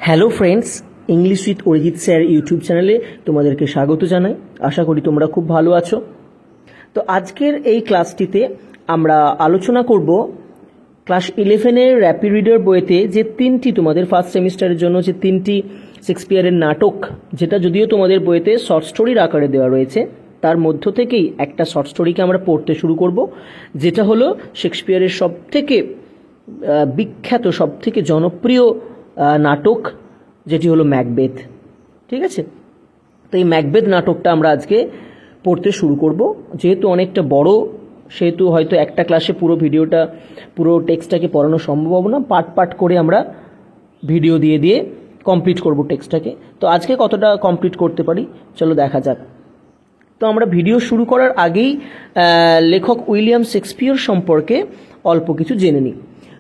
Hello friends, English with Arijit sir YouTube চ্যানেলে তোমাদেরকে স্বাগত জানাই। আশা করি তোমরা খুব ভালো আছো। তো আজকের এই ক্লাসটিতে আমরা আলোচনা করব ক্লাস 11-এর র্যাপিড রিডার বইতে যে তিনটি তোমাদের ফার্স্ট সেমিস্টারের জন্য যে তিনটি শেক্সপিয়ারের নাটক, যেটা যদিও তোমাদের বইতে শর্ট স্টোরির আকারে দেওয়া রয়েছে, তার মধ্য থেকেই একটা শর্ট স্টোরিকে আমরা পড়তে শুরু করব, যেটা হলো শেক্সপিয়ারের সবথেকে বিখ্যাত, সবথেকে জনপ্রিয় নাটক, যেটি হলো ম্যাকবেথ। ঠিক আছে, তো এই ম্যাকবেথ নাটকটা আমরা আজকে পড়তে শুরু করব। যেহেতু অনেকটা বড়, সেহেতু হয়তো একটা ক্লাসে পুরো টেক্সটটাকে পড়ানো সম্ভব হবে না। পার্ট করে আমরা ভিডিও দিয়ে কমপ্লিট করব টেক্সটটাকে। তো আজকে কতটা কমপ্লিট করতে পারি চলো দেখা যাক। তো আমরা ভিডিও শুরু করার আগেই লেখক উইলিয়াম শেক্সপিয়ার সম্পর্কে অল্প কিছু জেনে নিই।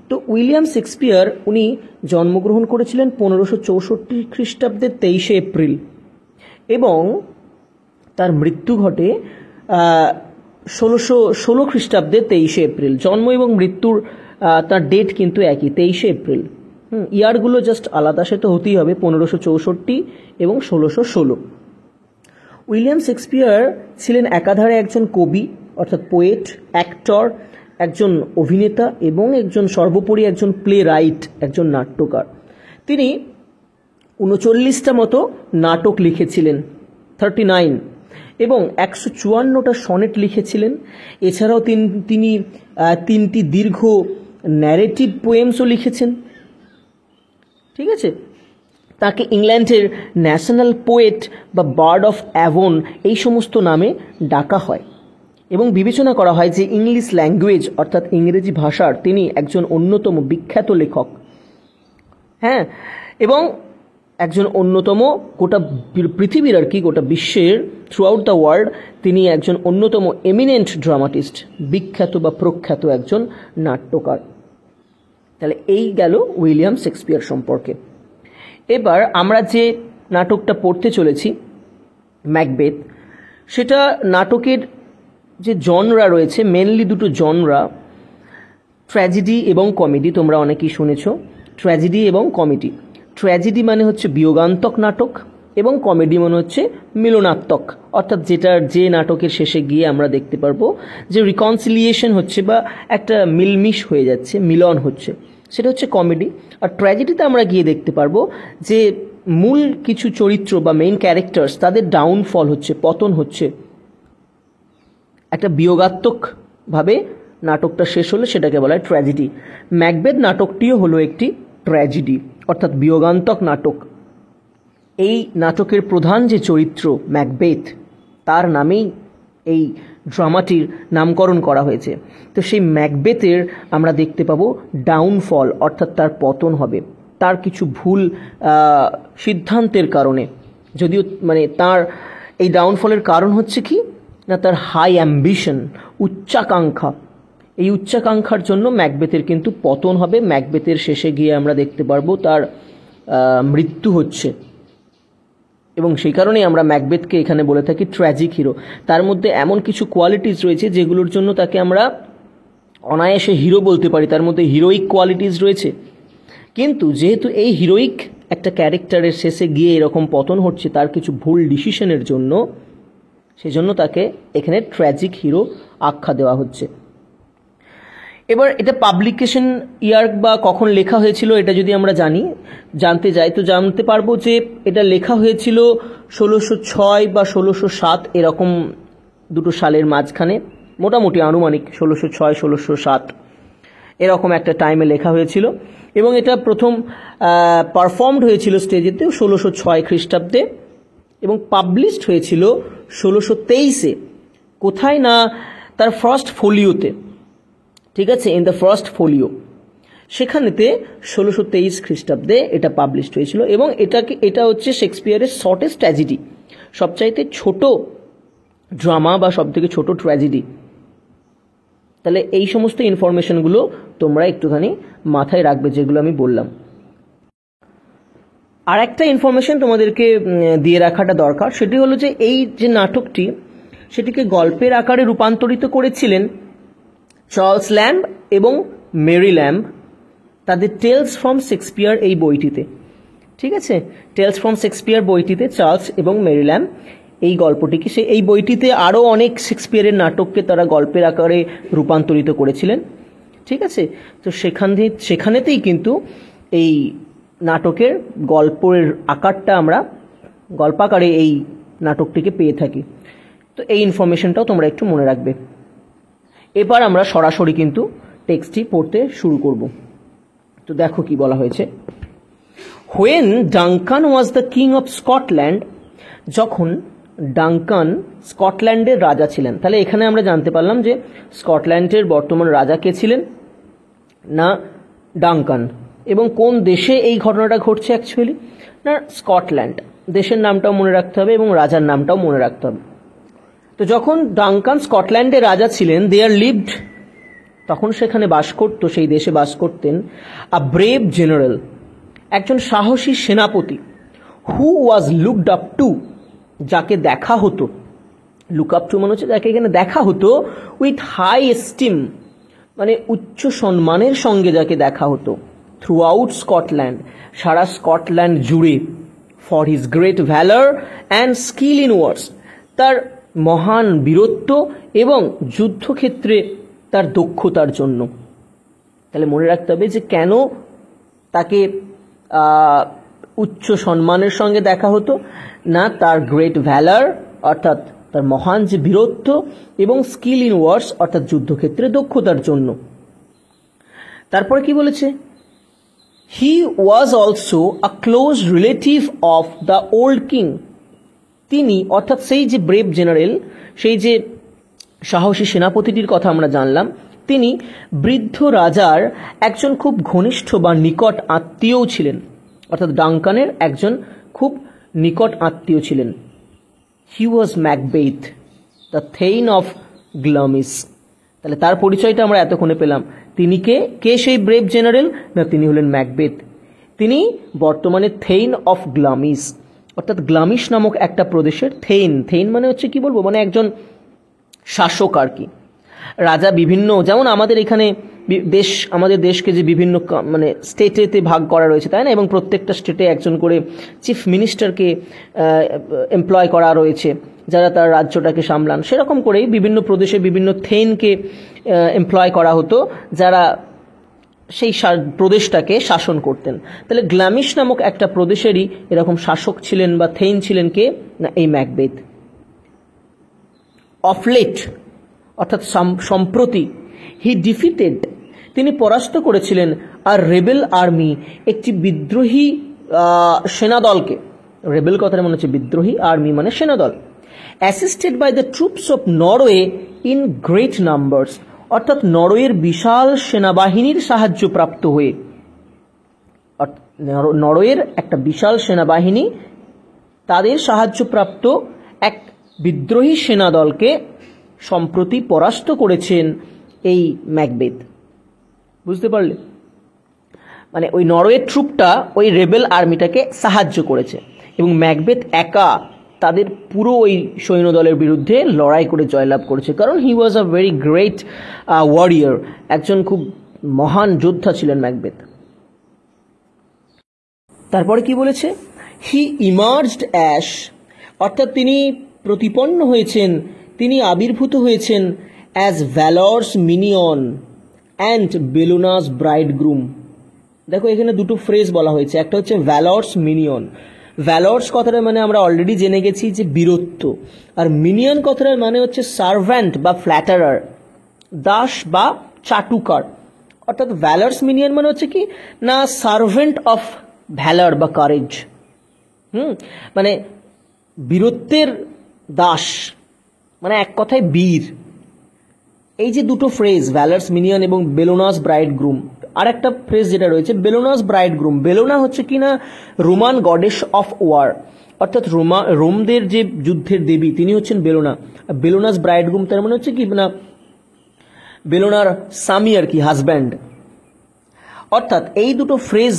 তো উইলিয়াম শেক্সপিয়ার উনি জন্মগ্রহণ করেছিলেন 1564 খ্রিস্টাব্দে 23 এপ্রিল এবং তার মৃত্যু ঘটে 1616 খ্রিস্টাব্দে 23 এপ্রিল। জন্ম এবং মৃত্যুর তার ডেট কিন্তু একই, 23 এপ্রিল। ইয়ারগুলো জাস্ট আলাদা, সে তো হতেই হবে, 1564 এবং 1616। উইলিয়াম শেক্সপিয়ার ছিলেন একাধারে একজন কবি অর্থাৎ পোয়েট, অ্যাক্টর, একজন অভিনেতা এবং সর্বোপরি একজন প্লে রাইট, একজন নাট্যকার। তিনি 39টা মতো নাটক লিখেছিলেন, 39, এবং 154টা সনেট লিখেছিলেন। এছাড়াও তিনি 3টি দীর্ঘ ন্যারেটিভ পোয়েমসও লিখেছেন। ঠিক আছে, তাকে ইংল্যান্ডের ন্যাশনাল পোয়েট বা বার্ড অফ অ্যাভন এই সমস্ত নামে ডাকা হয় এবং বিবেচনা করা হয় যে ইংলিশ ল্যাঙ্গুয়েজ অর্থাৎ ইংরেজি ভাষার তিনি একজন অন্যতম বিখ্যাত লেখক। হ্যাঁ, এবং একজন অন্যতম গোটা পৃথিবীর গোটা বিশ্বের থ্রু আউট দ্য ওয়ার্ল্ড তিনি একজন অন্যতম এমিনেন্ট ড্রামাটিস্ট, বিখ্যাত বা প্রখ্যাত একজন নাট্যকার। তাহলে এই গেল উইলিয়াম শেক্সপিয়ার সম্পর্কে। এবার আমরা যে নাটকটা পড়তে চলেছি ম্যাকবেথ, সেটা নাটকের যে জনরা রয়েছে, মেনলি দুটো জনরা, ট্র্যাজেডি এবং কমেডি। তোমরা অনেকেই শুনেছ ট্র্যাজেডি এবং কমেডি। ট্র্যাজেডি মানে হচ্ছে বিয়োগান্তক নাটক এবং কমেডি মানে হচ্ছে মিলনাত্মক, অর্থাৎ যে নাটকের শেষে গিয়ে আমরা দেখতে পারবো যে রিকনসিলিয়েশন হচ্ছে বা একটা মিলমিশ হয়ে যাচ্ছে, মিলন হচ্ছে, সেটা হচ্ছে কমেডি। আর ট্র্যাজেডিতে আমরা গিয়ে দেখতে পারবো যে মূল কিছু চরিত্র বা মেইন ক্যারেক্টার্স, তাদের ডাউনফল হচ্ছে, পতন হচ্ছে। একটা বিয়োগাত্মকভাবে নাটকটা শেষ হলে সেটাকে বলা হয় ট্র্যাজেডি। ম্যাকবেথ নাটকটিও হলো একটি ট্র্যাজেডি অর্থাৎ বিয়োগান্তক নাটক। এই নাটকের প্রধান যে চরিত্র ম্যাকবেথ, তার নামেই এই ড্রামাটির নামকরণ করা হয়েছে। তো সেই ম্যাকবেথের আমরা দেখতে পাবো ডাউনফল, অর্থাৎ তার পতন হবে তার কিছু ভুল সিদ্ধান্তের কারণে। যদিও তার এই ডাউনফলের কারণ হচ্ছে কি না, তার হাই অ্যাম্বিশন, উচ্চাকাঙ্ক্ষা। এই উচ্চাকাঙ্ক্ষার জন্য ম্যাকবেথের কিন্তু পতন হবে। ম্যাকবেথের শেষে গিয়ে আমরা দেখতে পারবো তার মৃত্যু হচ্ছে এবং সেই কারণেই আমরা ম্যাকবেথকে এখানে বলে থাকি ট্র্যাজিক হিরো। তার মধ্যে এমন কিছু কোয়ালিটিস রয়েছে যেগুলোর জন্য তাকে আমরা অনায়াসে হিরো বলতে পারি, তার মধ্যে হিরোইক কোয়ালিটিস রয়েছে। কিন্তু যেহেতু এই হিরোইক একটা ক্যারেক্টারের শেষে গিয়ে এরকম পতন হচ্ছে তার কিছু ভুল ডিসিশনের জন্য, সেজন্য তাকে এখানে ট্র্যাজিক হিরো আখ্যা দেওয়া হচ্ছে। এবার এটা পাবলিকেশন ইয়ার বা কখন লেখা হয়েছিল এটা যদি আমরা জানতে যাই, তো জানতে পারবো যে এটা লেখা হয়েছিল 1606 বা 1607 এরকম দুটো সালের মাঝখানে, মোটামুটি আনুমানিক 1606 1607 এরকম একটা টাইমে লেখা হয়েছিল এবং এটা প্রথম পারফর্মড হয়েছিল স্টেজেতে 1606 খ্রিস্টাব্দে এবং পাবলিশড হয়েছিল 1623-এ। কোথায় না, তার ফার্স্ট ফোলিওতে। ঠিক আছে, ইন দ্য ফার্স্ট ফোলিও, সেখানেতে 1623 খ্রিস্টাব্দে এটা পাবলিশড হয়েছিল এবং এটা হচ্ছে শেক্সপিয়ারের শর্টেস্ট ট্র্যাজেডি, সবচাইতে ছোট ড্রামা বা সবথেকে ছোট ট্র্যাজেডি। তাহলে এই সমস্ত ইনফরমেশনগুলো তোমরা একটুখানি মাথায় রাখবে, যেগুলো আমি বললাম। আর একটা ইনফরমেশন তোমাদেরকে দিয়ে রাখাটা দরকার, সেটি হলো যে এই যে নাটকটি, সেটিকে গল্পের আকারে রূপান্তরিত করেছিলেন চার্লস ল্যাম্ব এবং মেরি ল্যাম্ব তাদের টেলস ফ্রম শেক্সপিয়ার এই বইটিতে। ঠিক আছে, টেলস ফ্রম শেক্সপিয়ার বইটিতে চার্লস এবং মেরি ল্যাম্ব এই গল্পটিকে এই বইটিতে আরও অনেক শেক্সপিয়ারের নাটককে তারা গল্পের আকারে রূপান্তরিত করেছিলেন। ঠিক আছে, তো সেখানেতেই কিন্তু এই নাটকের গল্পের আকারটা আমরা গল্পাকারে এই নাটকটিকে পেয়ে থাকি। তো এই ইনফরমেশনটাও তোমরা একটু মনে রাখবে। এবার আমরা সরাসরি কিন্তু টেক্সটটি পড়তে শুরু করব। তো দেখো কি বলা হয়েছে। When Duncan was the king of Scotland, যখন ডাঙ্কান স্কটল্যান্ডের রাজা ছিলেন। তাহলে এখানে আমরা জানতে পারলাম যে স্কটল্যান্ডের বর্তমান রাজা কে ছিলেন না ডাঙ্কান, এবং কোন দেশে এই ঘটনাটা ঘটছে অ্যাকচুয়ালি না স্কটল্যান্ড। দেশের নামটাও মনে রাখতে হবে এবং রাজার নামটাও মনে রাখতে হবে। তো যখন ডাঙ্কান স্কটল্যান্ডে রাজা ছিলেন, দেয়ার লিভড, তখন সেখানে বাস করতো, সেই দেশে বাস করতেন আ ব্রেভ জেনারেল, একজন সাহসী সেনাপতি, হু ওয়াজ লুকড আপ টু, যাকে দেখা হতো, লুক আপ টু মানে হচ্ছে যাকে এখানে দেখা হতো, উইথ হাই এস্টিম মানে উচ্চ সম্মানের সঙ্গে যাকে দেখা হতো, থ্রু আউট স্কটল্যান্ড, সারা স্কটল্যান্ড জুড়ে, for his great valour and skill in wars, তার মহান বীরত্ব এবং যুদ্ধক্ষেত্রে তার দক্ষতার জন্য। তাহলে মনে রাখতে হবে যে কেন তাকে উচ্চ সম্মানের সঙ্গে দেখা হতো না, তার গ্রেট ভ্যালার অর্থাৎ তার মহান যে বীরত্ব এবং স্কিল ইন ওয়ার্স অর্থাৎ যুদ্ধক্ষেত্রে দক্ষতার জন্য। তারপরে কি বলেছে, he was also a close relative of the old king, তিনি অর্থাৎ সেই যে ব্রেভ জেনারেল, সেই যে সাহসী সেনাপতিটির কথা আমরা জানলাম, তিনি বৃদ্ধ রাজার একজন খুব ঘনিষ্ঠ বা নিকট আত্মীয়ও ছিলেন, অর্থাৎ ডাঙ্কানের একজন খুব নিকট আত্মীয় ছিলেন। He was Macbeth the thane of গ্লামিস, তাহলে তার পরিচয়টা আমরা এতক্ষণে পেলাম। তিনি কে সেই ব্রেভ জেনারেল না, তিনি হলেন ম্যাকবেথ। তিনি বর্তমানে থেইন অফ গ্লামিস অর্থাৎ গ্লামিস নামক একটা প্রদেশের থেইন মানে হচ্ছে কি বলবো, মানে একজন শাসক আর কি। রাজা বিভিন্ন, যেমন আমাদের এখানে আমাদের দেশকে যে বিভিন্ন মানে স্টেটেতে ভাগ করা রয়েছে তাই না, এবং প্রত্যেকটা স্টেটে একজন করে চিফ মিনিস্টারকে এমপ্লয় করা রয়েছে যারা তার রাজ্যটাকে সামলান, সেরকম করেই বিভিন্ন প্রদেশে বিভিন্ন থেইনকে এমপ্লয় করা হতো যারা সেই প্রদেশটাকে শাসন করতেন। তাহলে গ্লামিস নামক একটা প্রদেশেরই এরকম শাসক ছিলেন বা থেইন ছিলেন কে না, এই ম্যাকবেথ। অফ লেট অর্থাৎ সম্প্রতি, হি ডিফিটেড তিনি পরাস্ত করেছিলেন আর রেবেল আর্মি একটি বিদ্রোহী সেনাদলকে। রেবেল কথাটা মনে হচ্ছে বিদ্রোহী, আর্মি মানে সেনাদল। Assisted by the troops of Norway in great numbers অর্থাৎ নরওয়ের বিশাল সেনাবাহিনীর সাহায্যপ্রাপ্ত হয়ে, নরওয়ের একটা বিশাল সেনাবাহিনী তাদের সাহায্যপ্রাপ্ত এক বিদ্রোহী সেনাদলকে সম্প্রতি পরাস্ত করেছেন এই ম্যাকবেথ। বুঝতে পারলে, মানে ওই নরওয়ের ট্রুপটা ওই রেবেল আর্মিটাকে সাহায্য করেছে এবং ম্যাকবেথ একা তাদের পুরো ওই সৈন্যদলের বিরুদ্ধে লড়াই করে জয়লাভ করেছে, কারণ হি ওয়াজ আ ভেরি গ্রেট ওয়ারিয়ার, একজন খুব মহান যোদ্ধা ছিলেন ম্যাকবেথ। তারপরে কি বলেছে, হি ইমার্জড অ্যাশ অর্থাৎ তিনি প্রতিপন্ন হয়েছেন, তিনি আবির্ভূত হয়েছেন অ্যাজ ভ্যালর্স মিনিয়ন অ্যান্ড বেলুনাস ব্রাইডগ্রুম। দেখো এখানে দুটো ফ্রেজ বলা হয়েছে, একটা হচ্ছে ভ্যালর্স মিনিয়ন। ভ্যালর্স কথাটার মানে আমরা অলরেডি জেনে গেছি যে বীরত্ব, আর মিনিয়ন কথাটার মানে হচ্ছে সার্ভ্যান্ট বা ফ্ল্যাটারার, দাস বা চাটুকার। অর্থাৎ ভ্যালর্স মিনিয়ন মানে হচ্ছে কি না সার্ভেন্ট অফ ভ্যালার বা কারেজ, মানে বীরত্বের দাস, মানে এক কথায় বীর। এই যে দুটো ফ্রেজ ভ্যালার্স মিনিয়ন এবং বেলোনাস ব্রাইড গ্রুম, আর একটা ফ্রেজ যেটা রয়েছে বেলোনাস ব্রাইড গ্রুম। বেলোনা হচ্ছে কি না রোমান গডেস অফ ওয়ার, অর্থাৎ রোমদের যে যুদ্ধের দেবী তিনি হচ্ছেন বেলোনা। বেলোনাস ব্রাইড গ্রুম তার মানে হচ্ছে কি না বেলোনার স্বামী আর কি, হাজব্যান্ড। অর্থাৎ এই দুটো ফ্রেজ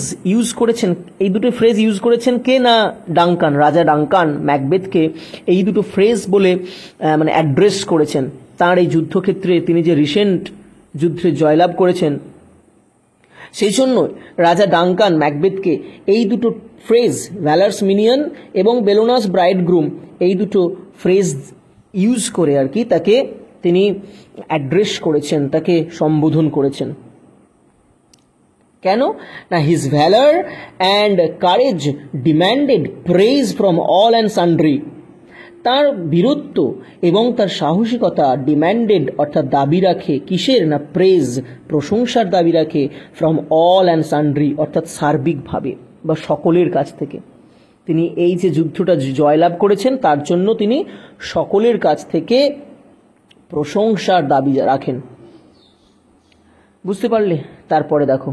ইউজ করেছেন কে না ডাঙ্কান, রাজা ডাঙ্কান ম্যাকবেথকে এই দুটো ফ্রেজ বলে মানে অ্যাড্রেস করেছেন তার এই যুদ্ধক্ষেত্রে তিনি যে রিসেন্ট যুদ্ধে জয়লাভ করেছেন সেই জন্য রাজা ডাঙ্কান ম্যাকবেথকে এই দুটো ফ্রেজ, ভ্যালার্স মিনিয়ন এবং বেলোনাস ব্রাইডগ্রুম, এই দুটো ফ্রেজ ইউজ করে আর কি তাকে তিনি অ্যাড্রেস করেছেন, তাকে সম্বোধন করেছেন। কেন না, his valour and courage demanded praise from all and sundry. তার বীরত্ব এবং তার সাহসিকতা ডিম্যান্ডেড অর্থাৎ দাবি রাখে কিসের না, প্রেজ, প্রশংসার দাবি রাখে ফ্রম অল অ্যান্ড সান্ড্রি অর্থাৎ সার্বিকভাবে বা সকলের কাছ থেকে। তিনি এই যে যুদ্ধটা জয়লাভ করেছেন তার জন্য তিনি সকলের কাছ থেকে প্রশংসার দাবি রাখেন। বুঝতে পারলে? তারপরে দেখো,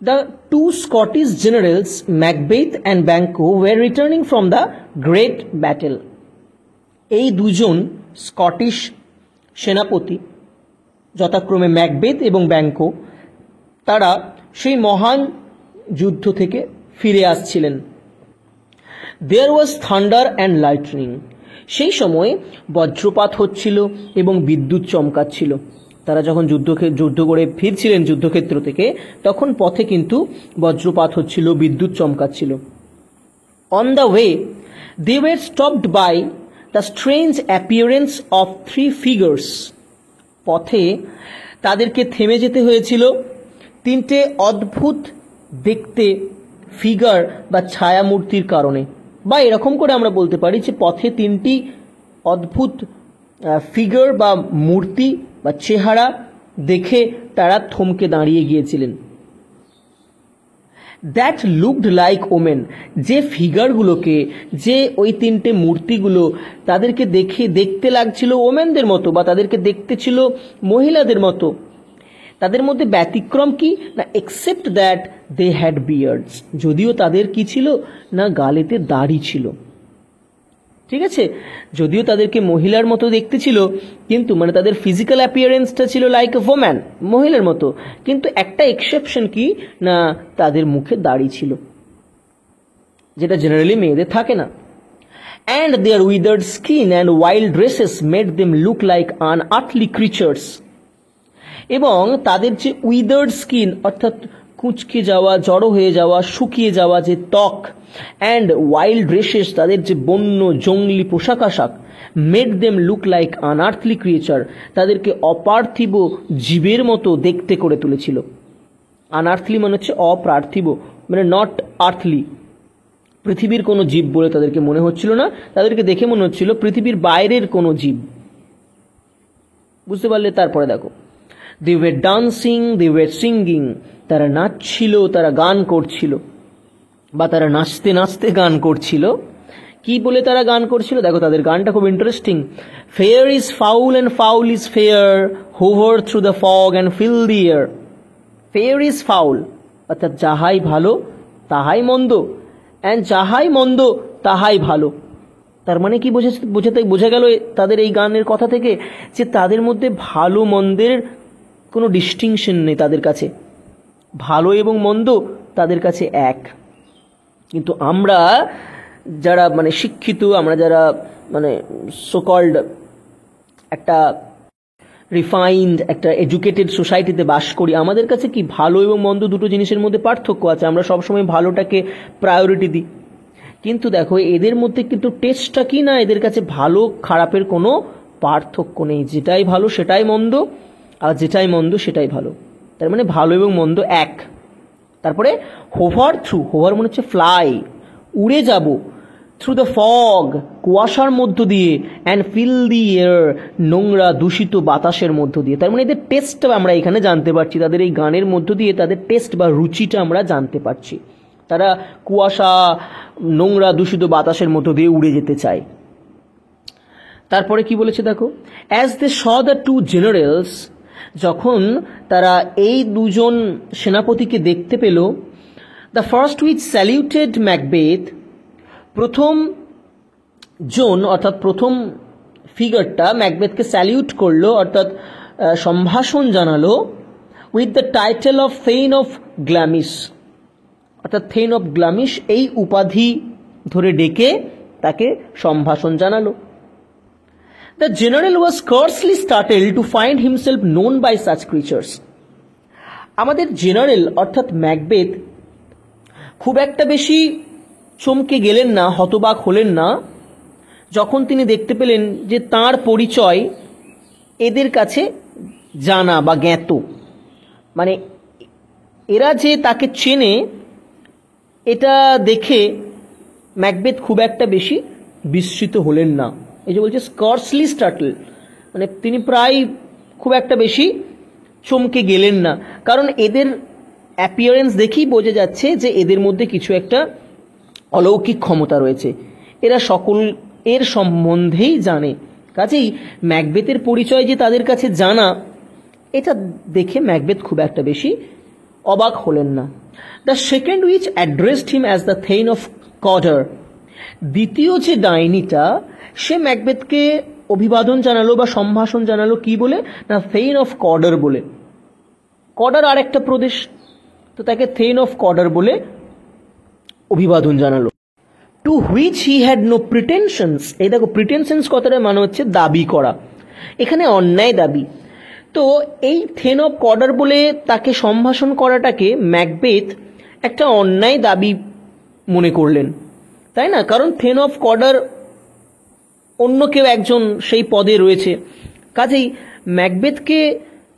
The two Scottish generals, Macbeth and Banquo, were returning from the great battle. এই দুজন স্কটিশ সেনাপতি যথাক্রমে ম্যাকবেথ এবং ব্যাঙ্কো, তারা সেই মহান যুদ্ধ থেকে ফিরে আসছিলেন। There was thunder and lightning. সেই সময় বজ্রপাত হচ্ছিল এবং বিদ্যুৎ চমকাচ্ছিল। তারা যখন যুদ্ধ করে ফিরছিলেন যুদ্ধক্ষেত্র থেকে, তখন পথে কিন্তু বজ্রপাত হচ্ছিল, বিদ্যুৎ চমকাচ্ছিল। On the way they were stopped by the strange appearance of three figures. পথে তাদেরকে থেমে যেতে হয়েছিল তিনটে অদ্ভুত দেখতে ফিগার বা ছায়ামূর্তির কারণে, বা এরকম করে আমরা বলতে পারি যে পথে তিনটি অদ্ভুত ফিগার বা মূর্তি বা চেহারা দেখে তারা থমকে দাঁড়িয়ে গিয়েছিলেন। That looked like women. যে ফিগারগুলোকে, যে ওই তিনটে মূর্তিগুলো তাদেরকে দেখতে লাগছিল ওমেনদের মতো, বা তাদেরকে দেখতে ছিল মহিলাদের মতো। তাদের মধ্যে ব্যতিক্রম কি না, except that they had beards. যদিও তাদের কি ছিল না, গালেতে দাড়ি ছিল। ঠিক আছে, যদিও তাদেরকে মহিলার মতো দেখতে ছিল, কিন্তু মানে তাদের ফিজিক্যাল অ্যাপিয়ারেন্সটা ছিল লাইক এ ওম্যান, মহিলার মতো, কিন্তু একটা এক্সেপশন কি না, তাদের মুখে দাড়ি ছিল, যেটা জেনারেলি মেয়েদের থাকে না। And their weathered skin and wild dresses made them look like unearthly creatures. এবং তাদের যে উইদার্ড স্কিন অর্থাৎ কুঁচকে যাওয়া, জড়ো হয়ে যাওয়া, শুকিয়ে যাওয়া যে ত্বক, অ্যান্ড ওয়াইল্ড ড্রেসেস তাদের যে বন্য জঙ্গলি পোশাক আশাক, made them look like আনআর্থলি creature, তাদেরকে অপার্থিব জীবের মতো দেখতে করে তুলেছিল। আনআর্থলি মানে হচ্ছে অপার্থিব, মানে নট আর্থলি, পৃথিবীর কোনো জীব বলে তাদেরকে মনে হচ্ছিল না, তাদেরকে দেখে মনে হচ্ছিল পৃথিবীর বাইরের কোনো জীব। বুঝতে পারলে? তারপরে দেখো, they were dancing, they were singing, তারা নাচছিল, তারা গান করছিল, বা তারা নাচতে নাচতে গান করছিল। কি বলে তারা গান করছিল? দেখো তাদের গানটা খুব interesting. Fair is foul and foul is fair, hover through the fog and filthy air. Fair is foul অর্থাৎ যাহাই ভালো তাহাই মন্দ, অ্যান্ড যাহাই মন্দ তাহাই ভালো। তার মানে কি বোঝা গেল তাদের এই গানের কথা থেকে, যে তাদের মধ্যে ভালো মন্দের কোনো ডিস্টিংশন নেই তাদের কাছে, ভালো এবং মন্দ তাদের কাছে এক। কিন্তু আমরা যারা মানে শিক্ষিত, আমরা যারা মানে সোকল্ড একটা রিফাইন্ড একটা এডুকেটেড সোসাইটিতে বাস করি, আমাদের কাছে কি ভালো এবং মন্দ দুটো জিনিসের মধ্যে পার্থক্য আছে। আমরা সবসময় ভালোটাকে প্রায়োরিটি দিই, কিন্তু দেখো এদের মধ্যে কিন্তু টেস্টটা কি না, এদের কাছে ভালো খারাপের কোনো পার্থক্য নেই। যেটাই ভালো সেটাই মন্দ, আর যেটাই মন্দ সেটাই ভালো। তার মানে ভালো এবং মন্দ এক। তারপরে হোভার থ্রু, হোভার মনে হচ্ছে ফ্লাই, উড়ে যাব, থ্রু দ্য ফগ কুয়াশার মধ্য দিয়ে, অ্যান্ড ফিল দি এয়ার নোংরা দূষিত বাতাসের মধ্য দিয়ে। তার মানে এদের টেস্টটা আমরা এখানে জানতে পারছি, তাদের এই গানের মধ্য দিয়ে তাদের টেস্ট বা রুচিটা আমরা জানতে পারছি। তারা কুয়াশা, নোংরা দূষিত বাতাসের মধ্য দিয়ে উড়ে যেতে চায়। তারপরে কি বলেছে দেখো, as they saw the two generals, যখন তারা এই দুজন সেনাপতিকে দেখতে পেল, the first which saluted Macbeth, প্রথম জন অর্থাৎ প্রথম ফিগারটা ম্যাকবেথকে স্যালিউট করলো অর্থাৎ সম্ভাষণ জানালো, with the title of thane of Glamis, অর্থাৎ থেইন অফ গ্ল্যামিস এই উপাধি ধরে ডেকে তাকে সম্ভাষণ জানালো। The general was scarcely startled to find himself known by such creatures. আমাদের জেনারেল অর্থাৎ ম্যাকবেথ খুব একটা বেশি চমকে গেলেন না, হতবাক হলেন না, যখন তিনি দেখতে পেলেন যে তার পরিচয় এদের কাছে জানা বা জ্ঞাত। মানে এরা যে তাকে চেনে, এটা দেখে ম্যাকবেথ খুব একটা বেশি বিস্মিত হলেন না। এই যে বলছে স্কার্সলি স্টার্টল, মানে তিনি প্রায় খুব একটা বেশি চমকে গেলেন না, কারণ এদের অ্যাপিয়ারেন্স দেখেই বোঝা যাচ্ছে যে এদের মধ্যে কিছু একটা অলৌকিক ক্ষমতা রয়েছে, এরা সকল এর সম্বন্ধেই জানে। কাজেই ম্যাকবেথের পরিচয় যে তাদের কাছে জানা, এটা দেখে ম্যাকবেথ খুব একটা বেশি অবাক হলেন না। The second witch addressed him as the thane of Cawdor, দ্বিতীয় যে ডাইনিটা সে ম্যাকবেথকে অভিবাদন জানালো বা সম্ভাষণ জানালো কি বলে, না থেইন অফ কডার বলে। কডার আর একটা প্রদেশ, তো তাকে থেইন অফ কডার বলে অভিবাদন জানালো। To which he had no pretensions, এই দেখো প্রিটেনশনস কথাটা মানে হচ্ছে দাবি করা, এখানে অন্যায় দাবি। তো এই থেন অফ কডার বলে তাকে সম্ভাষণ করাটাকে ম্যাকবেথ একটা অন্যায় দাবি মনে করলেন, তাই না? কারণ থেন অফ কডার অন্য কেউ একজন সেই পদে রয়েছে, কাজেই ম্যাকবেথকে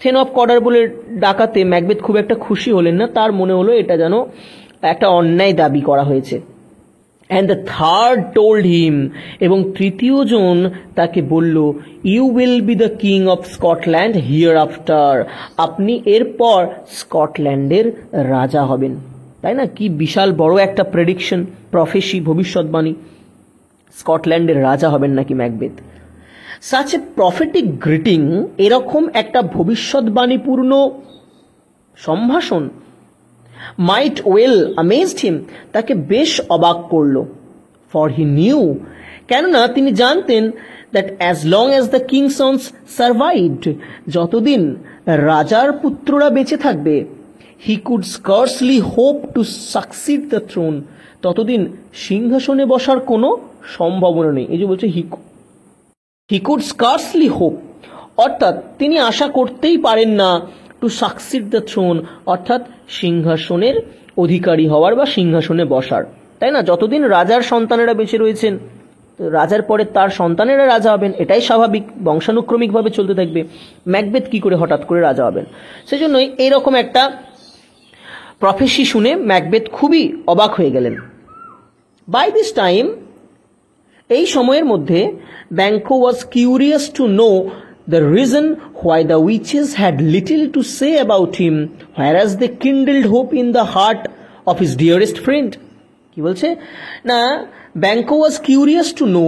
থেন অফ কডার বলে ডাকাতে ম্যাকবেথ খুব একটা খুশি হলেন না, তার মনে হলো এটা যেন একটা অন্যায় দাবি করা হয়েছে। And the third told him, এবং তৃতীয় জন তাকে বলল, you will be the king of Scotland hereafter, আপনি এরপর স্কটল্যান্ডের রাজা হবেন। তাই না? কি বিশাল বড় একটা প্রেডিকশন, প্রফেসি, ভবিষ্যৎবাণী, স্কটল্যান্ডের রাজা হবেন নাকি Macbeth. Such a prophetic greeting, এরকম একটা ভবিষ্যৎবাণীপূর্ণ সম্ভাষণ, মাইট ওয়েল অ্যামেজড হিম, তাকে বেশ অবাক করল। ফর হি নিউ, কেননা তিনি জানতেন that as long as the king sons survived, যতদিন রাজার পুত্ররা বেঁচে থাকবে, he could scarcely hope to succeed the thrown, ততদিন সিংহাসনে বসার কোনো সম্ভাবনা নেই। এই যে বলছে হি কুড স্কার্সলি হোপ, অর্থাৎ তিনি আশা করতেই পারেন না, টু সাকসিড দ্য থ্রোন, অর্থাৎ সিংহাসনের অধিকারী হওয়ার বা সিংহাসনে বসার, তাই না? যতদিন রাজার সন্তানেরা বেঁচে রয়েছেন, রাজার পরে তার সন্তানেরা রাজা হবেন, এটাই স্বাভাবিক, বংশানুক্রমিকভাবে চলতে থাকবে। ম্যাকবেথ কি করে হঠাৎ করে রাজা হবেন? সেজন্যই এইরকম একটা প্রফেসি শুনে ম্যাকবেথ খুবই অবাক হয়ে গেলেন। বাই দিস টাইম, এই সময়ের মধ্যে, Banquo was curious to know the reason why the witches had little to say about him, whereas they kindled hope in the heart of his dearest friend. কি বলছে না, Banquo was curious to know,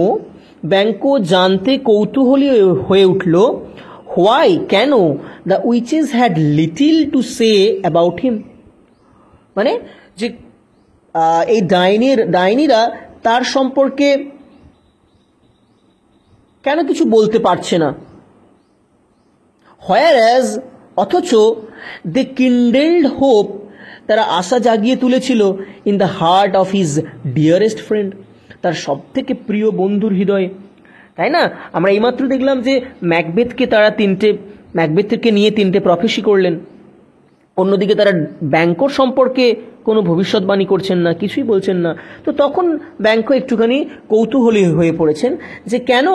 Banquo জানতে কৌতূহলী হয়ে উঠল, why, কেন, the witches had little to say about him, মানে যে এই ডাইনিরা তার সম্পর্কে কেন কিছু বলতে পারছে না। Whereas, অথচ দে কিন্ডেলড হোপ, তারা আশা জাগিয়ে তুলেছিল, in the heart of his dearest friend, তার সব থেকে প্রিয় বন্ধুর হৃদয়ে। তাই না? আমরা এইমাত্র দেখলাম যে ম্যাকবেথকে নিয়ে তিনটে প্রফেসি করলেন, অন্যদিকে তারা ব্যাংকোর সম্পর্কে কোনো ভবিষ্যৎবাণী করছেন না, কিছুই বলছেন না। তো তখন ব্যাংকো একটুখানি কৌতূহলী হয়ে পড়েছেন যে কেন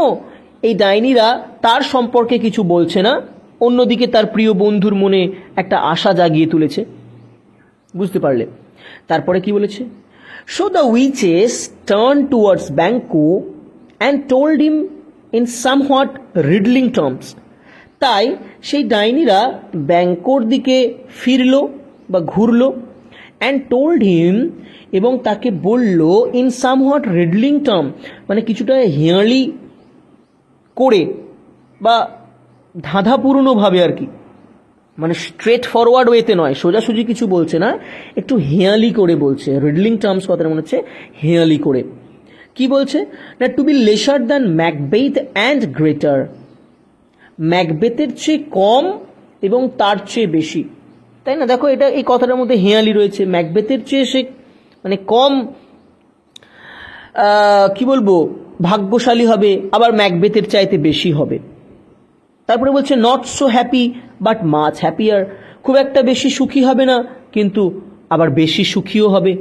এই ডাইনিরা তার সম্পর্কে কিছু বলছে না, অন্যদিকে তার প্রিয় বন্ধুর মনে একটা আশা জাগিয়ে তুলেছে। বুঝতে পারলে? তারপরে কি বলেছে? So the witches turn towards Banquo and told him in somewhat riddling terms, তাই সেই ডাইনিরা ব্যাংকোর দিকে ফিরল বা ঘুরল, অ্যান্ড টোল্ড হিম, এবং তাকে বলল, ইন সামহোয়াট রিডলিং টার্ম, মানে কিছুটা হেঁয়ালি করে বা ধাঁধাপূর্ণভাবে আর কি, মানে স্ট্রেট ফরওয়ার্ড ওয়েতে নয়, সোজাসুজি কিছু বলছে না, একটু হেঁয়ালি করে বলছে। রিডলিং টার্মস কথাটা মনে হচ্ছে হেঁয়ালি করে। কি বলছে না, to be lesser than Macbeth and greater, ম্যাকবেথের চেয়ে কম এবং তার চেয়ে বেশি, তাই না? দেখো এটা এই কথাটার মধ্যে হেঁয়ালি রয়েছে, ম্যাকবেথের চেয়ে সে মানে কম কি বলবো ভাগ্যশালী হবে, আবার ম্যাকবেথের চাইতে বেশি হবে। তারপরে বলছে not so happy but much happier, খুব একটা বেশি সুখী হবে না, কিন্তু আবার বেশি সুখীও হবে।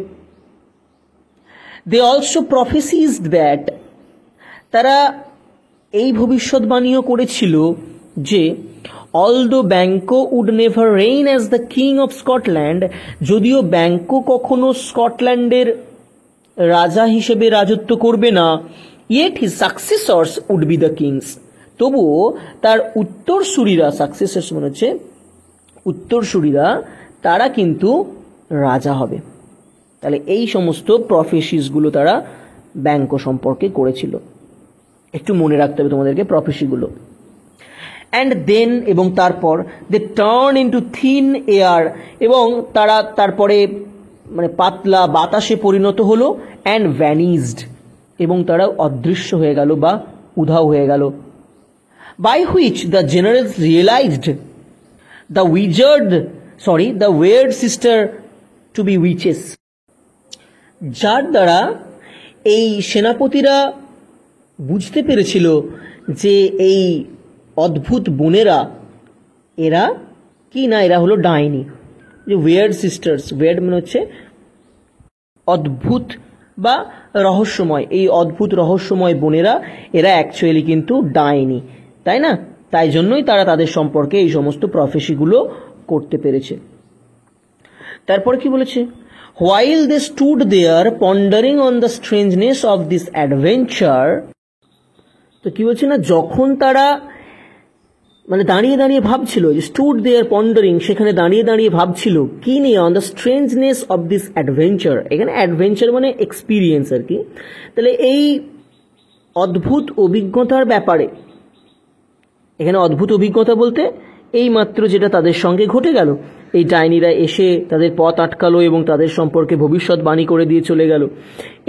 দে অলসো প্রফেসিজড দ্যাট, তারা এই ভবিষ্যৎবাণীও করেছিল যে although Banquo would never reign as the king of Scotland, যদিও ব্যাঙ্কো কখনো স্কটল্যান্ডের রাজা হিসেবে রাজত্ব করবে না, yet his successors would be the kings, তবুও তার উত্তরসূরিরা, সাকসেসর্স মানে হচ্ছে উত্তরসূরিরা, তারা কিন্তু রাজা হবে। তাহলে এই সমস্ত প্রফেসিসগুলো তারা ব্যাঙ্কো সম্পর্কে করেছিল, একটু মনে রাখতে হবে তোমাদেরকে প্রফেসিগুলো। অ্যান্ড দেন, এবং তারপর, দে টার্ন ইন্টু থিন এয়ার, এবং তারা তারপরে মানে পাতলা বাতাসে পরিণত হলো। অ্যান্ড ভ্যানিজড, এবং তারা অদৃশ্য হয়ে গেল বা উধাও হয়ে গেল। By which the generals realised the weird sister to be witches, যার দ্বারা এই সেনাপতিরা বুঝতে পেরেছিল যে এই অদ্ভুত বোনেরা এরা কি না, এরা হলো ডাইনি। যে ওয়েয়ার্ড সিস্টার্স, ওয়েয়ার্ড মানে হচ্ছে অদ্ভুত বা রহস্যময়, এই অদ্ভুত রহস্যময় বোনেরা এরা অ্যাকচুয়ালি কিন্তু ডাইনি, তাই না? তাই জন্যই তারা তাদের সম্পর্কে এই সমস্ত প্রফেসিগুলো করতে পেরেছে। তারপর কি বলেছে? While they stood there pondering on the strangeness of this adventure, তো কি বলছে না, যখন তারা মানে দাঁড়িয়ে দাঁড়িয়ে ভাবছিল, যে স্টুড দেয়ার পন্ডারিং, সেখানে দাঁড়িয়ে দাঁড়িয়ে ভাবছিল কি নিয়ে, on the strangeness of this adventure, এখানে অ্যাডভেঞ্চার মানে এক্সপিরিয়েন্স আর কি। তাহলে এই অদ্ভুত অভিজ্ঞতার ব্যাপারে, এখানে অদ্ভুত অভিজ্ঞতা বলতে এই মাত্র যেটা তাদের সঙ্গে ঘটে গেল, এই ডাইনিরা এসে তাদের পথ আটকালো এবং তাদের সম্পর্কে ভবিষ্যৎবাণী করে দিয়ে চলে গেল।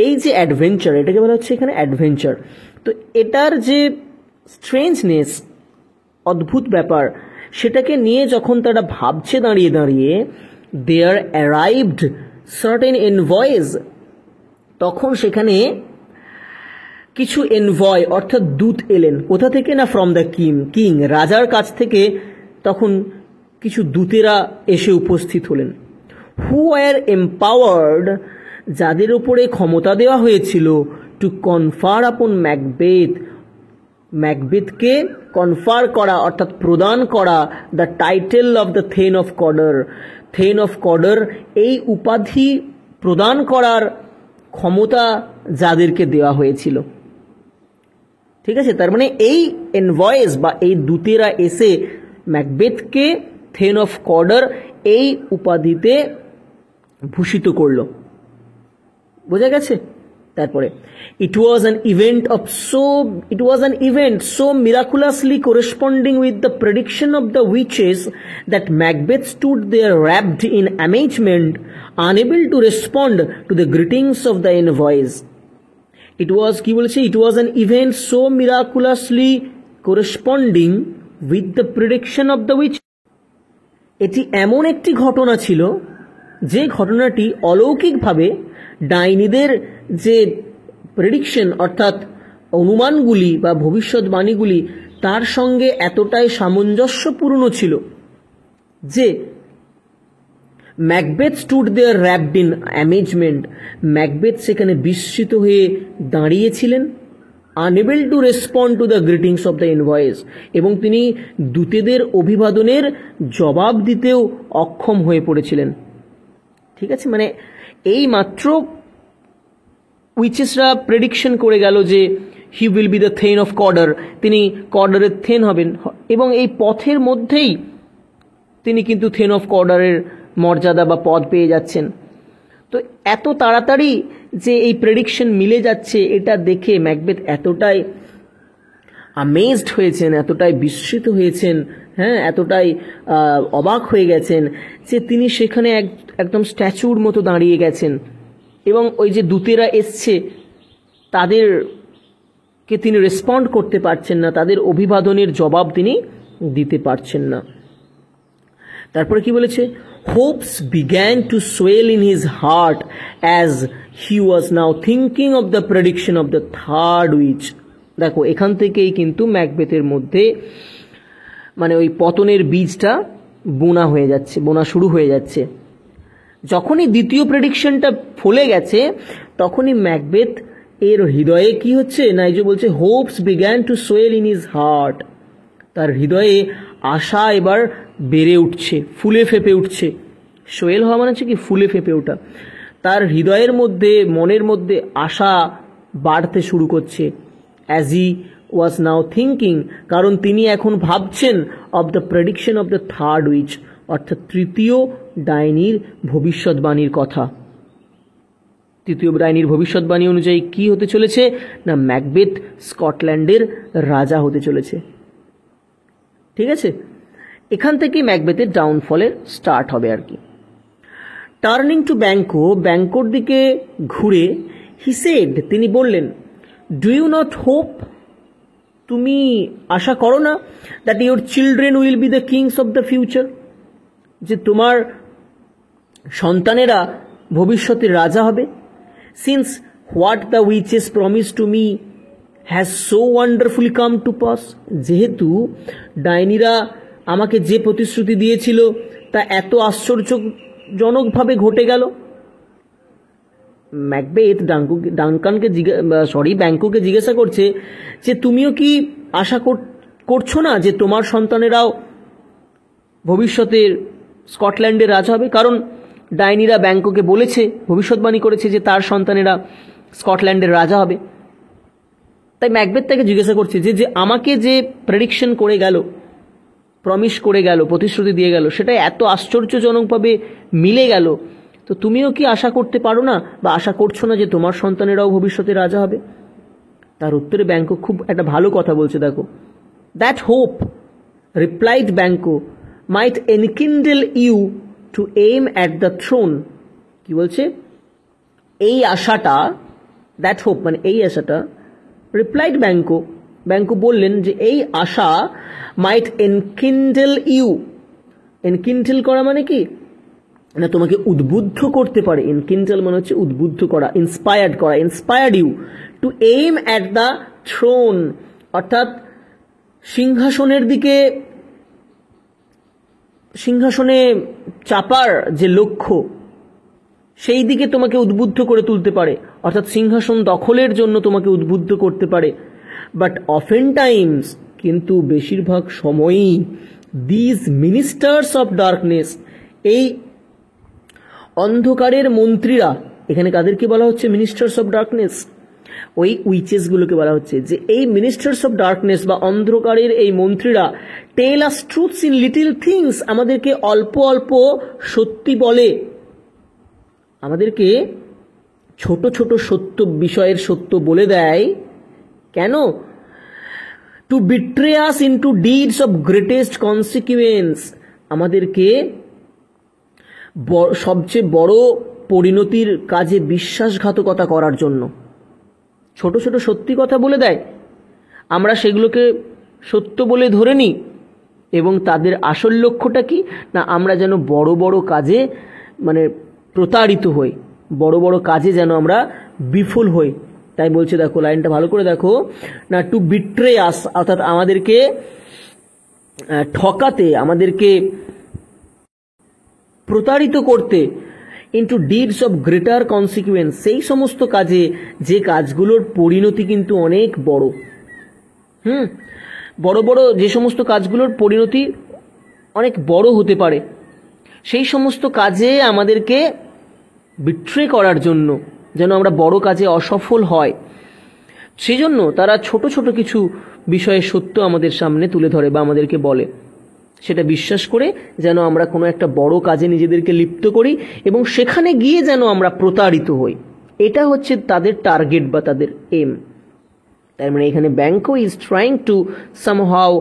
এই যে অ্যাডভেঞ্চার, এটাকে বলা হচ্ছে এখানে অ্যাডভেঞ্চার। তো এটার যে স্ট্রেঞ্জনেস, অদ্ভুত ব্যাপার, সেটাকে নিয়ে যখন তারা ভাবছে দাঁড়িয়ে দাঁড়িয়ে, দেয়ার অ্যারাইভড সার্টেন এনভয়েজ, তখন সেখানে কিছু এনভয় অর্থাৎ দূত এলেন। কোথা থেকে না, ফ্রম দ্য কিং, রাজার কাছ থেকে তখন কিছু দূতেরা এসে উপস্থিত হলেন। হু আর এম্পাওয়ার্ড, যাদের উপরে ক্ষমতা দেওয়া হয়েছিল, টু কনফার আপন ম্যাকবেথ, ম্যাকবেথকে কনফার করা অর্থাৎ প্রদান করা, the title of the thane of Cawdor, thane of Cawdor, এই উপাধি প্রদান করার ক্ষমতা যাদেরকে দেওয়া হয়েছিল। ঠিক আছে, তার মানে এই এনভয়েস বা এই দূতেরা এসে ম্যাকবেথকে থেন অফ কডার এই উপাধিতে ভূষিত করল। বোঝা গেছে? তারপরে it was an event so miraculously corresponding with the prediction of the witches that Macbeth stood there wrapped in amazement, unable to respond to the greetings of the envoys. It was an event so miraculously corresponding with the prediction of the witches. এটি এমন একটি ঘটনা ছিল যে ঘটনাটি অলৌকিকভাবে ডাইনিদের যে prediction অর্থাৎ অনুমানগুলি বা ভবিষ্যৎবাণীগুলি তার সঙ্গে এতটাই সামঞ্জস্যপূর্ণ ছিল যে Macbeth stood there rapt in amazement, Macbeth সেখানে বিস্মিত হয়ে দাঁড়িয়েছিলেন, unable to respond to the greetings of the envoys, এবং তিনি দূতেদের অভিবাদনের জবাব দিতেও অক্ষম হয়ে পড়েছিলেন। ঠিক আছে, মানে এই মাত্র উইচেসরা প্রেডিকশন করে গেল যে he will be the thane of Cawdor, তিনি কডারের থেন হবেন, এবং এই পথের মধ্যেই তিনি কিন্তু থেন অফ কডারের মর্যাদা বা পদ পেয়ে যাচ্ছেন। তো এত তাড়াতাড়ি যে এই প্রেডিকশন মিলে যাচ্ছে, এটা দেখে ম্যাকবেথ এতটাই আমেজড হয়েছেন, এতটাই বিস্মিত হয়েছেন, হ্যাঁ, এতটাই অবাক হয়ে গেছেন যে তিনি সেখানে একদম স্ট্যাচুর মতো দাঁড়িয়ে গেছেন, এবং ওই যে দূতেরা এসছে তাদেরকে তিনি রেসপন্ড করতে পারছেন না, তাদের অভিবাদনের জবাব তিনি দিতে পারছেন না। তারপরে কি বলেছে? Hopes began to swell in his heart as he was now thinking of the prediction of the third witch. দেখো, এখান থেকেই কিন্তু ম্যাকবেথের মধ্যে মানে ওই পতনের বীজটা বোনা হয়ে যাচ্ছে, বোনা শুরু হয়ে যাচ্ছে। যখনই দ্বিতীয় প্রেডিকশনটা ফলে গেছে তখনই ম্যাকবেথ এর হৃদয়ে কি হচ্ছে না, এই যে বলছে hopes began to swell in his heart, তার হৃদয়ে আশা এবার বেড়ে উঠছে, ফুলে ফেপে উঠছে। সোয়েল হওয়া মানে হচ্ছে কি ফুলে ফেপে ওঠা। তার হৃদয়ের মধ্যে, মনের মধ্যে আশা বাড়তে শুরু করছে। As he was now thinking, কারণ তিনি এখন ভাবছেন of the prediction of the third which, অর্থাৎ তৃতীয় ডাইনির ভবিষ্যৎবাণীর কথা। তৃতীয় ডাইনির ভবিষ্যৎবাণী অনুযায়ী কি হতে চলেছে না, ম্যাকবেথ স্কটল্যান্ডের রাজা হতে চলেছে। ঠিক আছে, এখান থেকেই ম্যাকবেথের ডাউনফলের স্টার্ট হবে আর কি। টার্নিং টু ব্যাংকো, ব্যাংকোর দিকে ঘুরে হি সেড, তিনি বললেন, ডু ইউ নট হোপ, তুমি আশা করো না, that your children will be the kings of the future, যে তোমার সন্তানেরা ভবিষ্যতের রাজা হবে। Since what the witches promise to me has so wonderfully come to pass, যেহেতু ডাইনিরা আমাকে যে প্রতিশ্রুতি দিয়েছিল তা এত আশ্চর্যজনকভাবে ঘটে গেল। ম্যাকবেথ ব্যাংকোকে জিজ্ঞাসা করছে যে তুমিও কি আশা করছো না যে তোমার সন্তানেরাও ভবিষ্যতের স্কটল্যান্ডের রাজা হবে? কারণ ডাইনিরা ব্যাংকোকে বলেছে, ভবিষ্যৎবাণী করেছে যে তার সন্তানেরা স্কটল্যান্ডের রাজা হবে। তাই ম্যাকবেথ তাকে জিজ্ঞাসা করছে যে আমাকে যে প্রেডিকশন করে গেল, প্রমিস করে গেল, প্রতিশ্রুতি দিয়ে গেল, সেটা এত আশ্চর্যজনকভাবে মিলে গেল, তো তুমিও কি আশা করতে পারো না বা আশা করছো না যে তোমার সন্তানেরাও ভবিষ্যতে রাজা হবে? তার উত্তরে ব্যাংকো খুব একটা ভালো কথা বলছে, দেখো। That hope, replied Banquo, might enkindle you to aim at the throne. কি বলছে? এই আশাটা, দ্যাট হোপ মানে এই আশাটা, রিপ্লাইড ব্যাংকো, ব্যাংকো বললেন যে এই আশা মাইট এনকিন্ডেল ইউ, এনকিন্ডেল করা মানে কি না, তোমাকে উদ্বুদ্ধ করতে পারে। এনকিন্ডেল মানে হচ্ছে উদ্বুদ্ধ করা, ইন্সপায়ার্ড করা, inspired you to aim at the throne, অর্থাৎ সিংহাসনের দিকে, সিংহাসনে চাপার যে লক্ষ্য সেই দিকে তোমাকে উদ্বুদ্ধ করে তুলতে পারে, অর্থাৎ সিংহাসন দখলের জন্য তোমাকে উদ্বুদ্ধ করতে পারে। বাট অফেন টাইমস, কিন্তু বেশিরভাগ সময়ই দিজ মিনিস্টার্স অফ ডার্কনেস, এই অন্ধকারের মন্ত্রীরা, এখানে কাদেরকে বলা হচ্ছে মিনিস্টার্স অফ ডার্কনেস? ওই উইচেসগুলোকে বলা হচ্ছে যে এই মিনিস্টার্স অফ ডার্কনেস বা অন্ধকারের এই মন্ত্রীরা টেল আস ট্রুথস ইন লিটল থিংস, আমাদেরকে অল্প অল্প সত্যি বলে, আমাদেরকে ছোট ছোট সত্য বিষয়ের সত্য বলে দেয়। কেন? To betray us into deeds of greatest consequence, আমাদেরকে সবচেয়ে বড় পরিণতির কাজে বিশ্বাসঘাতকতা করার জন্য ছোট ছোট সত্যি কথা বলে দেয়, আমরা সেগুলোকে সত্য বলে ধরে নিই, এবং তাদের আসল লক্ষ্যটা কি না, আমরা যেন বড় বড় কাজে মানে প্রতারিত হই, বড় বড় কাজে যেন আমরা বিফল হই। তাই বলছে, দেখো লাইনটা ভালো করে দেখো না, টু বিট্রে আস, অর্থাৎ আমাদেরকে ঠকাতে, আমাদেরকে প্রতারিত করতে, into deeds of greater consequence, সেই সমস্ত কাজে যে কাজগুলোর পরিণতি কিন্তু অনেক বড়। বড় বড় যে সমস্ত কাজগুলোর পরিণতি অনেক বড় হতে পারে, সেই সমস্ত কাজে আমাদেরকে বিট্রে করার জন্য, যেন আমরা বড় কাজে অসফল হয়, সেই জন্য তারা ছোট ছোট কিছু বিষয়ে সত্য আমাদের সামনে তুলে ধরে বা আমাদেরকে বলে, সেটা বিশ্বাস করে যেন আমরা কোনো একটা বড় কাজে নিজেদেরকে লিপ্ত করি এবং সেখানে গিয়ে যেন আমরা প্রতারিত হই। এটা হচ্ছে তাদের টার্গেট বা তাদের এম। তার মানে এখানে Banquo is trying to somehow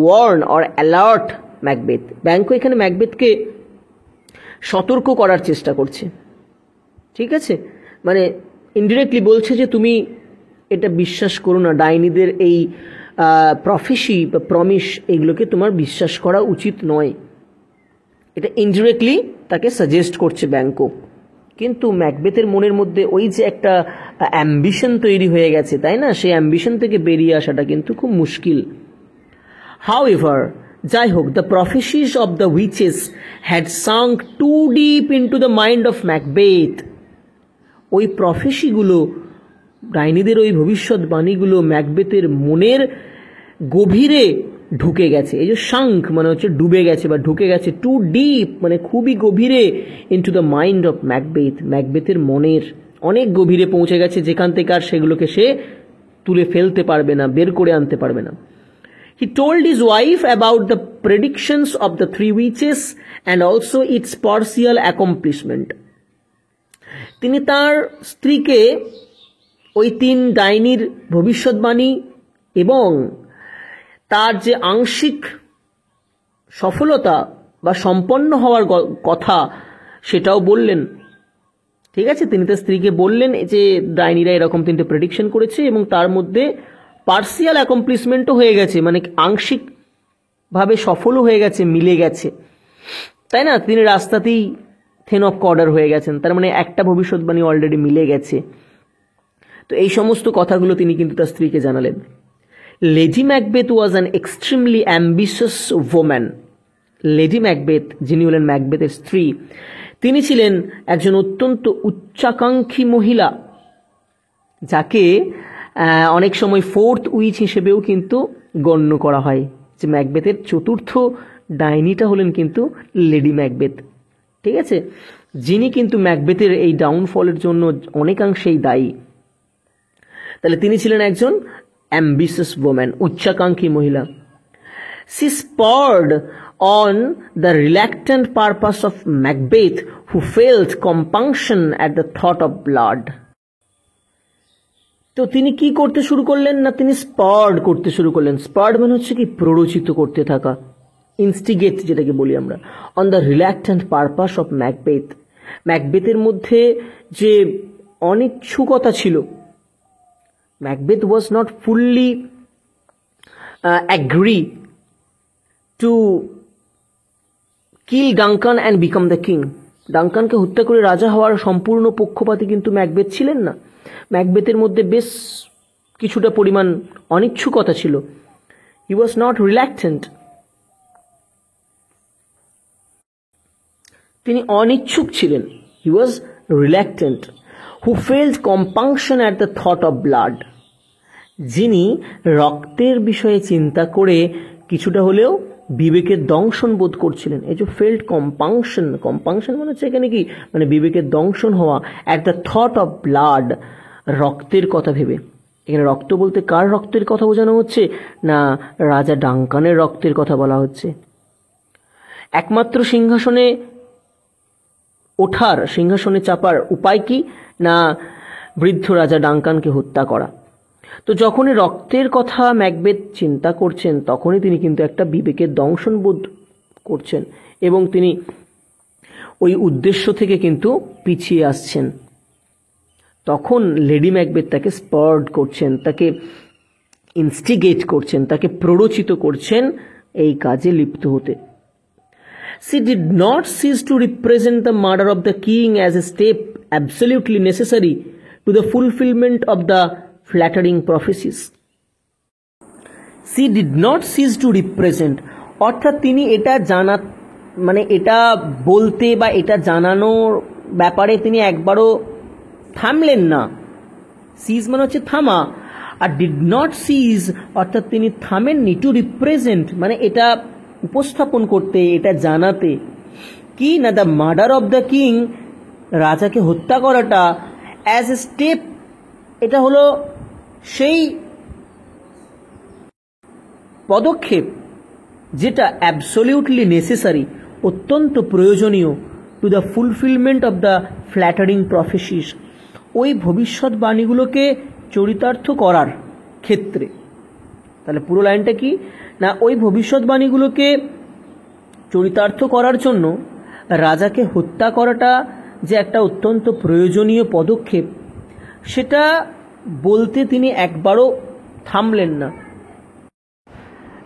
warn or alert Macbeth. Banquo এখানে ম্যাকবেথকে সতর্ক করার চেষ্টা করছে, ঠিক আছে? মানে ইনডিরেক্টলি বলছে যে তুমি এটা বিশ্বাস করো না, ডাইনিদের এই প্রফেসি বা প্রমিস, এগুলোকে তোমার বিশ্বাস করা উচিত নয়, এটা ইনডিরেক্টলি তাকে সাজেস্ট করছে ব্যাংকো। কিন্তু ম্যাকবেথের মনের মধ্যে ওই যে একটা অ্যাম্বিশন তৈরি হয়ে গেছে, তাই না? সেই অ্যাম্বিশন থেকে বেরিয়ে আসাটা কিন্তু খুব মুশকিল। হাউএভার যাই হোক, the prophecies of the witches had sunk too deep into the mind of Macbeth. ওই প্রফেসিগুলো, ডাইনিদের ওই ভবিষ্যৎবাণীগুলো ম্যাকবেথের মনের গভীরে ঢুকে গেছে। এই যে সাঙ্ক মানে হচ্ছে ডুবে গেছে বা ঢুকে গেছে, টু ডিপ মানে খুবই গভীরে, into the mind of Macbeth, ম্যাকবেথের মনের অনেক গভীরে পৌঁছে গেছে, যেখান থেকে আর সেগুলোকে সে তুলে ফেলতে পারবে না, বের করে আনতে পারবে না। He told his wife about the predictions of the three witches and also its partial accomplishment. তিনি তার স্ত্রীকে ওই 3 ডাইনির ভবিষ্যৎবাণী এবং তার যে আংশিক সফলতা বা সম্পন্ন হওয়ার কথা সেটাও বললেন। ঠিক আছে, তিনি তার স্ত্রীকে বললেন যে ডাইনিরা এরকম 3টে প্রেডিকশন করেছে এবং তার মধ্যে পার্সিয়াল অ্যাকমপ্লিশমেন্টও হয়ে গেছে, মানে আংশিকভাবে সফলও হয়ে গেছে, মিলে গেছে, তাই না? তিনি রাস্তাতেই থেন অফ কর্ডার হয়ে গেছেন, তার মানে একটা ভবিষ্যৎবাণী অলরেডি মিলে গেছে। তো এই সমস্ত কথাগুলো তিনি কিন্তু তার স্ত্রীকে জানালেন। Lady Macbeth was an extremely ambitious woman. Lady Macbeth, যিনি হলেন ম্যাকবেথের স্ত্রী, তিনি ছিলেন একজন অত্যন্ত উচ্চাকাঙ্ক্ষী মহিলা, যাকে অনেক সময় 4th উইচ হিসেবেও কিন্তু গণ্য করা হয়। যে ম্যাকবেথের 4র্থ ডাইনিটা হলেন কিন্তু লেডি ম্যাকবেথ। ঠিক আছে, যিনি কিন্তু ম্যাকবেথের এই ডাউনফলের জন্য অনেকাংশেই দায়ী। তাহলে তিনি ছিলেন একজন অ্যাম্বিশাস ওম্যান, উচ্চাকাঙ্ক্ষী মহিলা। She spurred on the reluctant purpose of Macbeth, who felt compunction at the thought of blood. তো তিনি কি করতে শুরু করলেন না, তিনি স্পার্ড করতে শুরু করলেন। স্পার্ড মানে হচ্ছে কি, প্ররোচিত করতে থাকা, ইনস্টিগেট যেটাকে বলি আমরা। On the reluctant purpose of Macbeth, ম্যাকবেথের মধ্যে যে অনিচ্ছুকতা ছিল, Macbeth was not fully agree to kill Duncan and become the king. ডাঙ্কানকে হত্যা করে রাজা হওয়ার সম্পূর্ণ পক্ষপাতী কিন্তু ম্যাকবেথ ছিলেন না। ম্যাকবেথের মধ্যে বেশ কিছুটা পরিমাণ অনিচ্ছুকতা ছিল। হি ওয়াজ নট রিল্যাক্টেন্ট, তিনি অনিচ্ছুক ছিলেন। He was reluctant. Who felt compunction at the thought of blood, যিনি রক্তের বিষয়ে চিন্তা করে কিছুটা হলেও বিবেকের দংশন বোধ করছিলেন। এই যে ফেল্ট কম্পাংশন, কম্পাংশন মানে হচ্ছে এখানে কি, মানে বিবেকের দংশন হওয়া। At the thought of blood, রক্তের কথা ভেবে। এখানে রক্ত বলতে কার রক্তের কথা বোঝানো হচ্ছে না, রাজা ডাঙ্কানের রক্তের কথা বলা হচ্ছে। একমাত্র সিংহাসনে ওঠার, সিংহাসনে চাপার উপায় কি না, বৃদ্ধ রাজা ডাঙ্কানকে হত্যা করা। তো যখনই রক্তের কথা ম্যাকবেথ চিন্তা করছেন, তখনই তিনি কিন্তু একটা বিবেকের দংশন বোধ করছেন এবং তিনি ওই উদ্দেশ্য থেকে কিন্তু পিছিয়ে আসছেন। তখন লেডি ম্যাকবেথ তাকে স্পার্ড করছেন, তাকে ইনস্টিগেট করছেন, তাকে প্ররোচিত করছেন এই কাজে লিপ্ত হতে। She did not cease to represent the murder of the king as a step absolutely necessary to the fulfillment of the flattering prophecies. She did not cease to represent, অর্থাৎ তিনি এটা মানে এটা বলতে বা এটা জানানোর ব্যাপারে তিনি একবারও থামলেন না। সিজ মানে হচ্ছে থামা, আর ডিড নট সিজ অর্থাৎ তিনি থামেননি। টু রিপ্রেজেন্ট মানে এটা উপস্থাপন করতে, এটা জানাতে কি না, the murder of the king, রাজাকে হত্যা করাটা, অ্যাজ এ স্টেপ, এটা হলো সেই পদক্ষেপ যেটা অ্যাবসলিউটলি নেসেসারি, অত্যন্ত প্রয়োজনীয়, to the fulfilment of the flattering prophecies, ওই ভবিষ্যৎবাণীগুলোকে চরিতার্থ করার ক্ষেত্রে। তাহলে পুরো লাইনটা কি না, ওই ভবিষ্যৎবাণীগুলোকে চরিতার্থ করার জন্য রাজাকে হত্যা করাটা যে একটা অত্যন্ত প্রয়োজনীয় পদক্ষেপ, সেটা বলতে তিনি একবারও থামলেন না।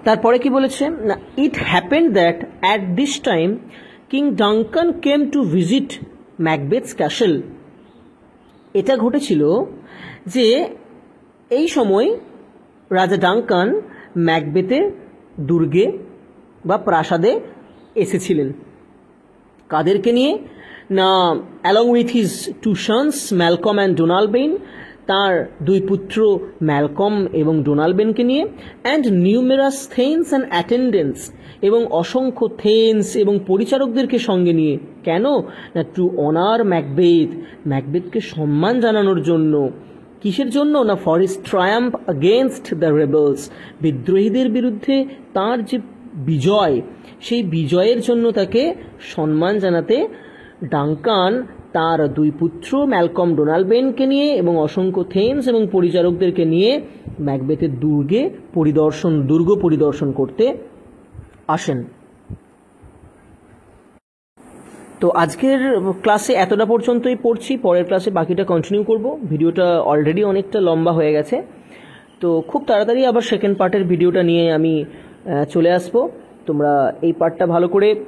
তারপরে কি বলেছে না, it happened that at this time king Duncan came to visit ম্যাকবেথস castle. এটা ঘটেছিল যে এই সময় রাজা ডাঙ্কান ম্যাকবেথের দুর্গে বা প্রাসাদে এসেছিলেন। কাদেরকে নিয়ে? না, along with his two sons Malcolm and Donalbain, তাঁর দুই পুত্র ম্যালকম এবং ডোনাল্ড-বেনকে নিয়ে, and numerous thanes and attendants, এবং অসংখ্য থেন্স এবং পরিচারকদেরকে সঙ্গে নিয়ে। কেন? না, টু অনার ম্যাকবেথ, ম্যাকবেথকে সম্মান জানানোর জন্য। কিসের জন্য? না, for his Triumph against the rebels, বিদ্রোহীদের বিরুদ্ধে তার যে বিজয়, সেই বিজয়ের জন্য তাকে সম্মান জানাতে ডাঙ্কান তার দুই পুত্র ম্যালকম ডোনাল্ড-বেনকে নিয়ে এবং অসংখ্য থেন্স এবং পরিচারকদেরকে নিয়ে ম্যাকবেথের দুর্গ পরিদর্শন করতে আসেন। তো আজকের ক্লাসে এতটা পর্যন্তই পড়ছি, পরের ক্লাসে বাকিটা কন্টিনিউ করব। ভিডিওটা অলরেডি অনেকটা লম্বা হয়ে গেছে, তো খুব তাড়াতাড়ি আবার সেকেন্ড পার্টের ভিডিওটা নিয়ে আমি চলে আসবো। তোমরা এই পার্টটা ভালো করে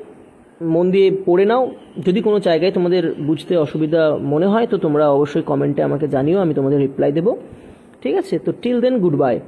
মন দিয়ে পড়ে নাও। যদি কোনো জায়গায় তোমাদের বুঝতে অসুবিধা মনে হয় তো তোমরা অবশ্যই কমেন্টে আমাকে জানিও, আমি তোমাদের রিপ্লাই দেবো। ঠিক আছে? তো টিল দেন, গুড বাই।